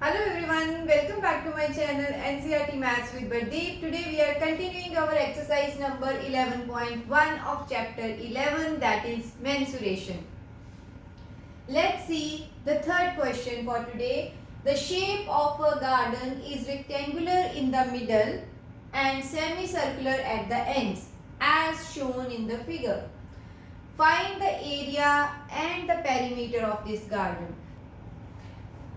Hello everyone, welcome back to my channel NCERT Maths with Bardeep. Today we are continuing our exercise number 11.1 of chapter 11, that is mensuration. Let's see the third question for today. The shape of a garden is rectangular in the middle and semicircular at the ends as shown in the figure. Find the area and the perimeter of this garden.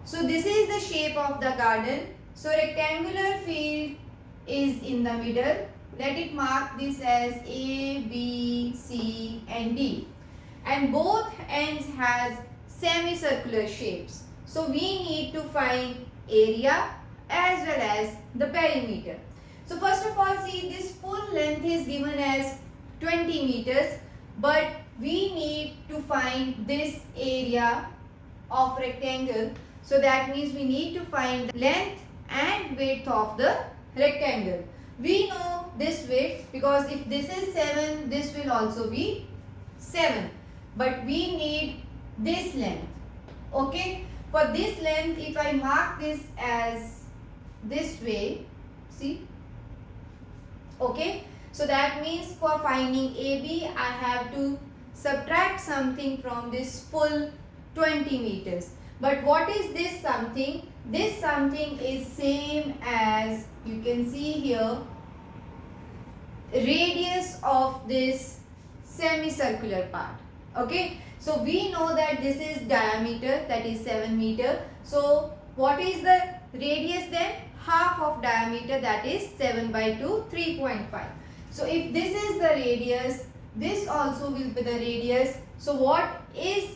So this is the shape of the garden. So rectangular field is in the middle. Let it mark this as A, B, C and D. And both ends has semicircular shapes. So we need to find area as well as the perimeter. So first of all, see, this full length is given as 20 meters, but we need to find this area of rectangle. So that means we need to find the length and width of the rectangle. We know this width because if this is 7, this will also be 7. But we need this length. Okay. For this length, if I mark this as this way, see. Okay. So that means for finding AB, I have to subtract something from this full 20 meters. But what is this something? This something is same as, you can see here, radius of this semicircular part. Okay. So we know that this is diameter, that is 7 meter. So what is the radius then? Half of diameter, that is 7 by 2, 3.5. So if this is the radius, this also will be the radius. So what is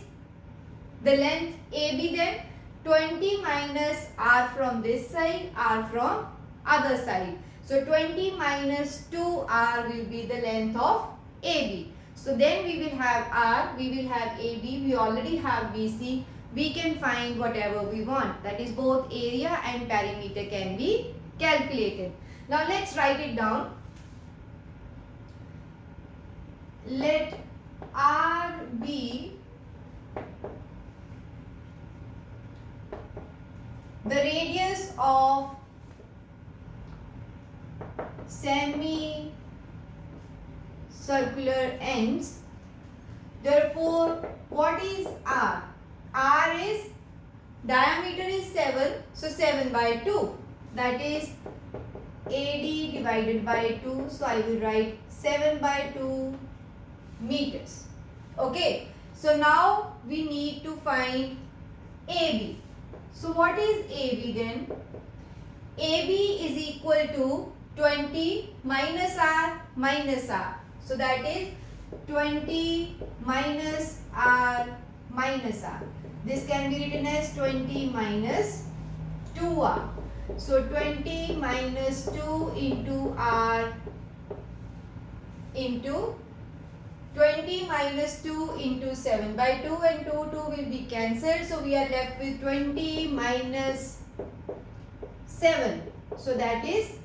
the length AB then? 20 minus r from this side, r from other side. So 20 minus 2r will be the length of AB. So then we will have r, we will have AB, we already have BC. We can find whatever we want. That is both area and perimeter can be calculated. Now let's write it down. Let r be the radius of semicircular ends. Therefore, what is R? R is, diameter is 7, so 7 by 2. That is AD divided by 2. So I will write 7 by 2 meters. Okay. So now we need to find AB. So what is AB then? AB is equal to 20 minus R minus R. So that is 20 minus R minus R. This can be written as 20 minus 2R. So 20 minus 2 into R into 20 minus 2 into 7 by 2, and 2 will be cancelled. So we are left with 20 minus 7. So that is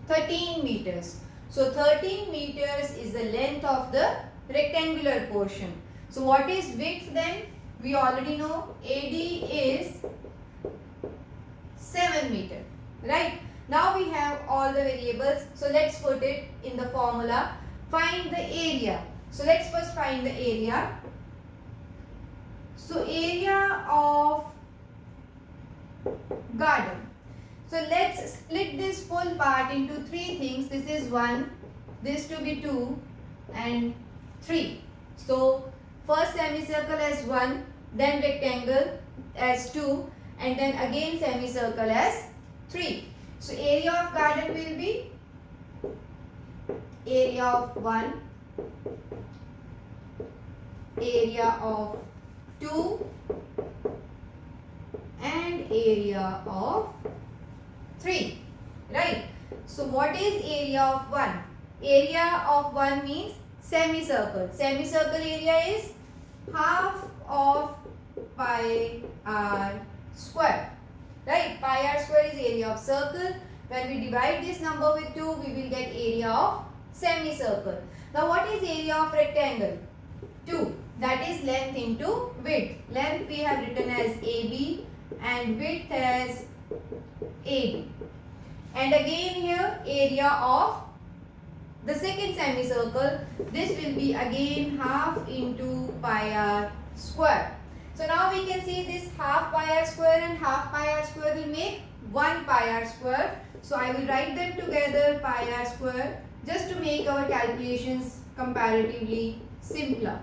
13 meters. So 13 meters is the length of the rectangular portion. So what is width then? We already know AD is 7 meter. Right? Now we have all the variables. So let's put it in the formula. Find the area. So let's first find the area. So area of garden. So let's split this full part into 3 things. This is 1, this to be 2 and 3. So first semicircle as 1, then rectangle as 2 and then again semicircle as 3. So area of garden will be area of 1, area of 2 and area of 3. Right. So what is area of 1? Area of 1 means semicircle. Semicircle area is half of pi r square. Right. Pi r square is area of circle. When we divide this number with 2, we will get area of semicircle. Now what is area of rectangle? 2. That is length into width. Length we have written as AB and width as AD. And again here area of the second semicircle, this will be again half into pi r square. So now we can see this half pi r square and half pi r square will make 1 pi r square. So I will write them together pi r square just to make our calculations comparatively simpler.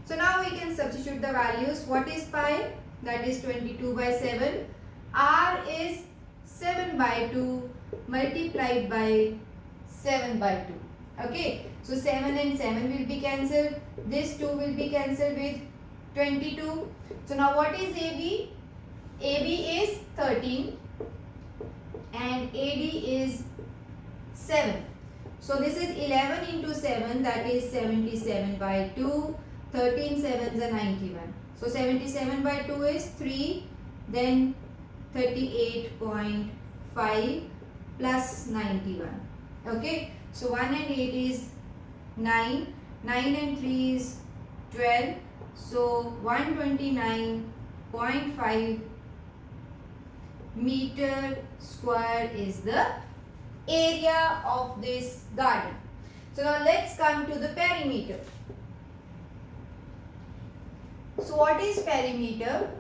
So now we can substitute the values. What is pi? That is 22 by 7. R is 7 by 2 multiplied by 7 by 2. Okay. So 7 and 7 will be cancelled. This 2 will be cancelled with 22. So now what is AB? AB is 13 and AD is 7. So this is 11 into 7, that is 77 by 2. 13 sevens are 91. So 77 by 2 is 3, then 38.5 plus 91. Okay. So 1 and 8 is 9. 9 and 3 is 12. So 129.5 meter square is the area of this garden. So now let's come to the perimeter. So what is perimeter?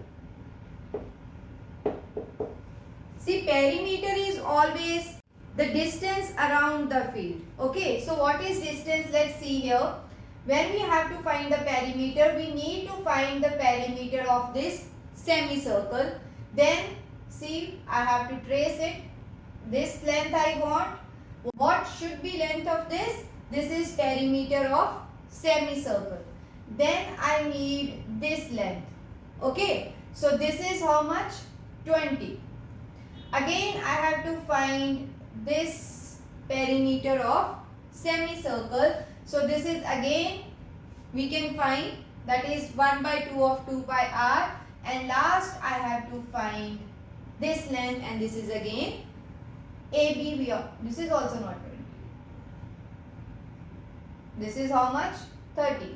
See, perimeter is always the distance around the field. Okay, so what is distance? Let's see here. When we have to find the perimeter, we need to find the perimeter of this semicircle. Then see, I have to trace it. This length I want. What should be length of this? This is perimeter of semicircle. Then I need this length. Okay. So this is how much? 20. Again I have to find this perimeter of semicircle. So this is again we can find, that is 1 by 2 of 2 pi r, and last I have to find this length, and this is again AB. This is also not 20. This is how much? 30.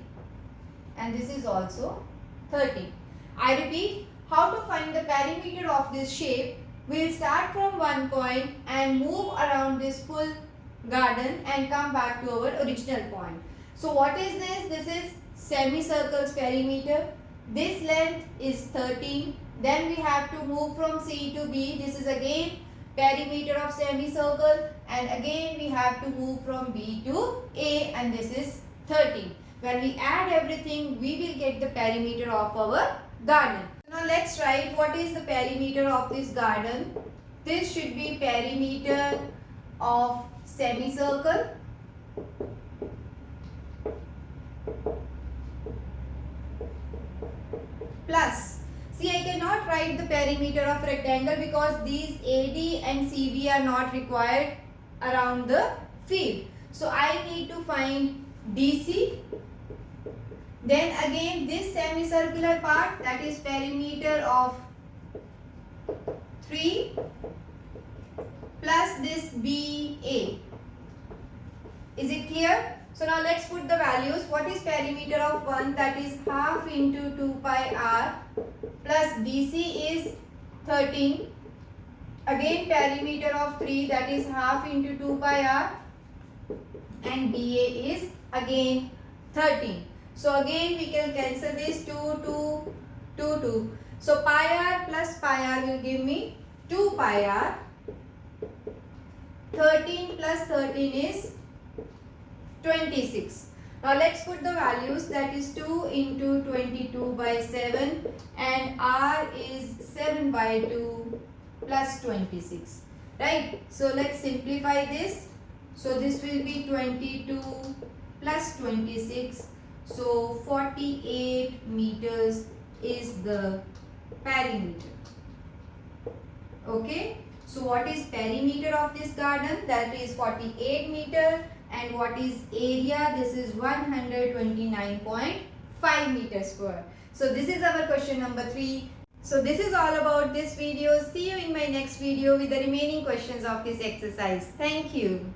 And this is also 30. I repeat, how to find the perimeter of this shape? We will start from one point and move around this full garden and come back to our original point. So what is this? This is semicircle's perimeter. This length is 13. Then we have to move from C to B. This is again perimeter of semicircle, and again we have to move from B to A, and this is 13. When we add everything, we will get the perimeter of our garden. Now let's write what is the perimeter of this garden. This should be perimeter of semicircle plus, see, I cannot write the perimeter of rectangle because these AD and CV are not required around the field. So I need to find DC. Then again this semicircular part, that is perimeter of 3 plus this BA. Is it clear? So now let's put the values. What is perimeter of 1? That is half into 2 pi r plus BC is 13. Again perimeter of 3, that is half into 2 pi r, and BA is again 13. So again we can cancel this 2, 2, 2, 2. So pi r plus pi r will give me 2 pi r. 13 plus 13 is 26. Now let's put the values, that is 2 into 22 by 7, and r is 7 by 2 plus 26. Right? So let's simplify this. So this will be 22 plus 26. So 48 meters is the perimeter. Okay. So what is perimeter of this garden? That is 48 meter. And what is area? This is 129.5 meters square. So this is our question number 3. So this is all about this video. See you in my next video with the remaining questions of this exercise. Thank you.